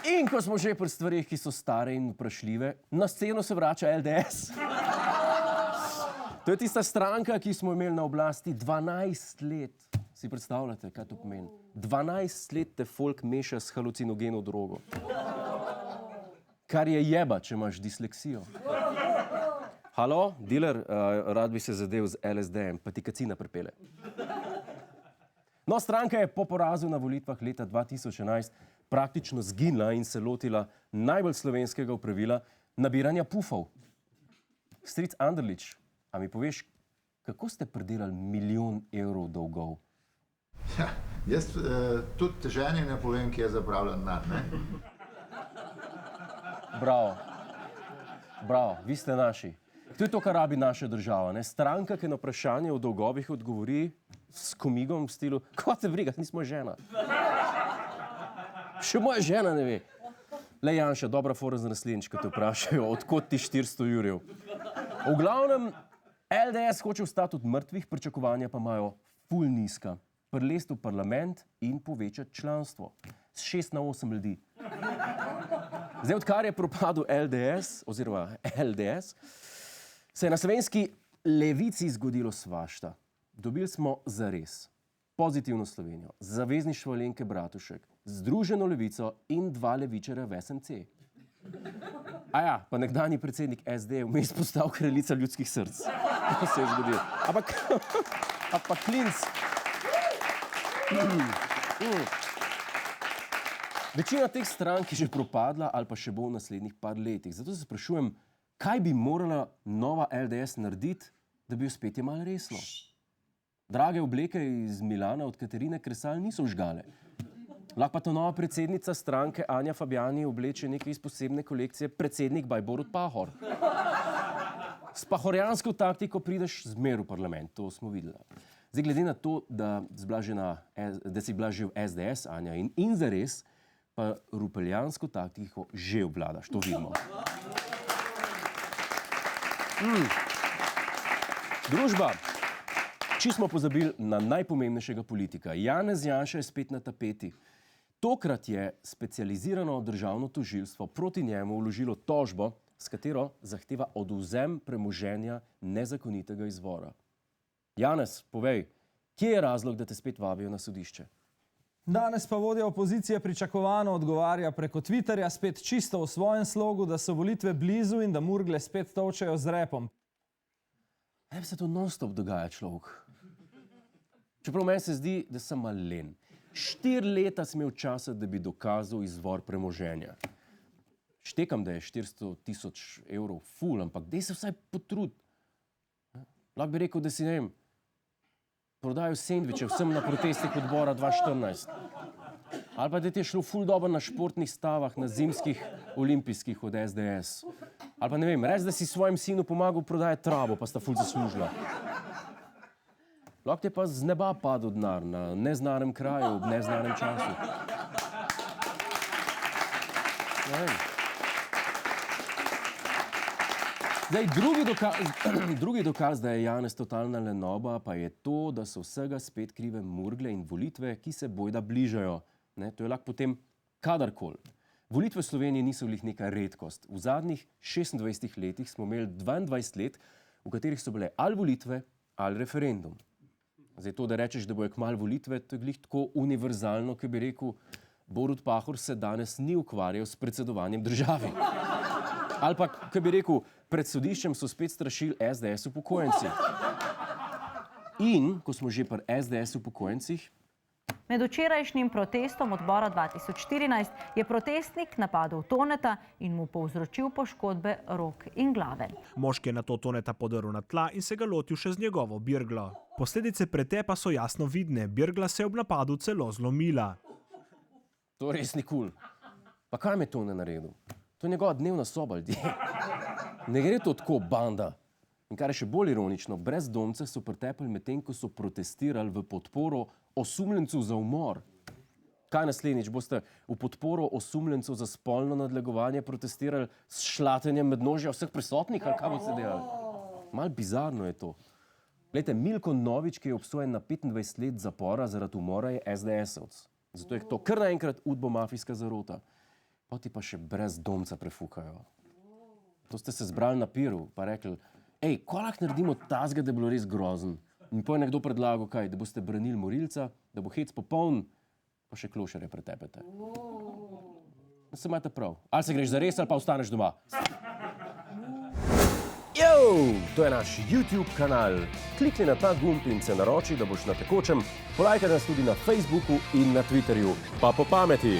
In ko smo že pri stvarih, ki so stare in vprašljive, na sceno se vrača LDS. To je tista stranka, ki smo imeli na oblasti 12 let. Si predstavljate, kaj to pomeni? 12 let te folk meša s halucinogeno drogo. Kar je jeba, če imaš disleksijo. Halo, dealer, rad bi se zadev z LSD-jem, pa ti kacina pripelje. No, stranka je po porazu na volitvah leta 2011 praktično zginila in se lotila najbolj slovenskega opravila nabiranja pufov. Stric Anderlič, a mi poveš, kako ste pridelali 1 milijon evrov dolgov? Ja, jaz tudi ženi ne povem, ki je zapravljen denar, ne? Bravo, vi ste naši. To je to, kar rabi naša država, ne? Stranka, ki na vprašanje o dolgovih odgovori s komigom v stilu, kva te briga, nismo žena. Še moja žena ne ve. Le Janša, dobra fora za naslednjič, ko te vprašajo, odkot ti 400 jurjev. V glavnem, LDS hoče ostati od mrtvih, pričakovanja pa imajo ful nizka. Prelesti v parlament in povečati članstvo. Z 6 na 8 ljudi. Zdaj, odkar je propadel LDS, oziroma LDS, se je na slovenski levici zgodilo svašta. Dobili smo zares pozitivno Slovenijo, zavezništvo Alenke Bratušek, Združeno levico in 2 levičarja v SMC. Aja, pa nekdanji predsednik SD je vmes postal kraljica ljudskih src. To se je zgodilo. Ampak klinc. Večina teh strank je že propadla ali pa še bo v naslednjih par letih. Zato se sprašujem, kaj bi morala nova LDS narediti, da bi jo spet jemali resno? Drage obleke iz Milana od Katarine Kresal niso vžgale. Lahko pa to nova predsednica stranke Anja Fabjani obleče nekaj iz posebne kolekcije predsednik by Borut Pahor. S pahorjansko taktiko prideš zmer v parlament, to smo videli. Zdaj, glede na to, da si bila že v SDS, Anja, in zares, pa rupeljansko taktiko že obvladaš, to vidimo. Družba. Če smo pozabili na najpomembnejšega politika. Janez Janša je spet na tapeti. Tokrat je specializirano državno tožilstvo proti njemu vložilo tožbo, s katero zahteva odvzem premoženja nezakonitega izvora. Janez, povej, kje je razlog, da te spet vabijo na sodišče? Danes pa vodja opozicije pričakovano odgovarja preko Twitterja spet čisto v svojem slogu, da so volitve blizu in da Murgle spet tolčejo z repom. Ne bi se to non-stop dogaja, človek. Čeprav meni se zdi, da sem malen. 4 leta sem imel časa, da bi dokazal izvor premoženja. Štekam, da je 400 000 evrov ful, ampak daj se vsaj potrud. Lahko bi rekel, da si, ne vem, prodajal sendviče vsem na protestih odbora 2014. Ali pa da ti je šlo ful dobro na športnih stavah, na zimskih olimpijskih od SDS. Ali pa ne vem, res, da si svojim sinu pomagal prodajati travo, pa sta ful zaslužila. Lahko ti je pa z neba padel denar na neznanem kraju, v neznanem času. Ne vem. Zdaj, drugi dokaz, da je Janez totalna lenoba, pa je to, da so vsega spet krive Murgle in volitve, ki se bojda bližajo. Ne, to je lahko potem kadarkoli. Volitve v Sloveniji niso glih neka redkost. V zadnjih 26 letih smo imeli 22 let, v katerih so bile ali volitve, ali referendum. Zdaj to, da rečeš, da bojo kmalu volitve, to je glih tako univerzalno, ki bi rekel, Borut Pahor se danes ni ukvarjal s predsedovanjem državi. Ali pa, ki bi rekel, pred sodiščem so spet strašili SDS upokojenci. In, ko smo že pri SDS upokojencih, Med včerajšnjim protestom odbora 2014 je protestnik napadel Toneta in mu povzročil poškodbe rok in glave. Moški je nato Toneta podrl na tla in se ga lotil še z njegovo birglo. Posledice pretepa so jasno vidne, birgla se je ob napadu celo zlomila. to res ni kul. Pa kaj me Tone naredil? To je njegova dnevna soba, ljudje. Ne gre to tako, banda. In kar je še bolj ironično, brezdomce so pretepali medtem, ko so protestirali v podporo osumljencu za umor. Kaj naslednjič? Boste v podporo osumljencu za spolno nadlegovanje protestirali s šlatenjem med nožja vseh prisotnih, ali kaj boste delali? Mal bizarno je to. Glejte, Milko Novič, ki je obsojen na 25 let zapora zaradi umora, je SDS-ovc. Zato je to kar naenkrat udbo-mafijska zarota. poti pa še brez domca prefukajo. To ste se zbrali na piru, pa rekli, ej, ko lahko naredimo tazga, da je bilo res grozen. In potem je nekdo predlagal, kaj, da boste branili morilca, da bo hec popoln, pa še klošarje pretepete. Se imate prav. Ali se greš za res, ali pa ostaneš doma. To je naš YouTube kanal. Klikni na ta gumb in se naroči, da boš na tekočem. Polajkaj nas tudi na Facebooku in na Twitterju. Pa po pameti!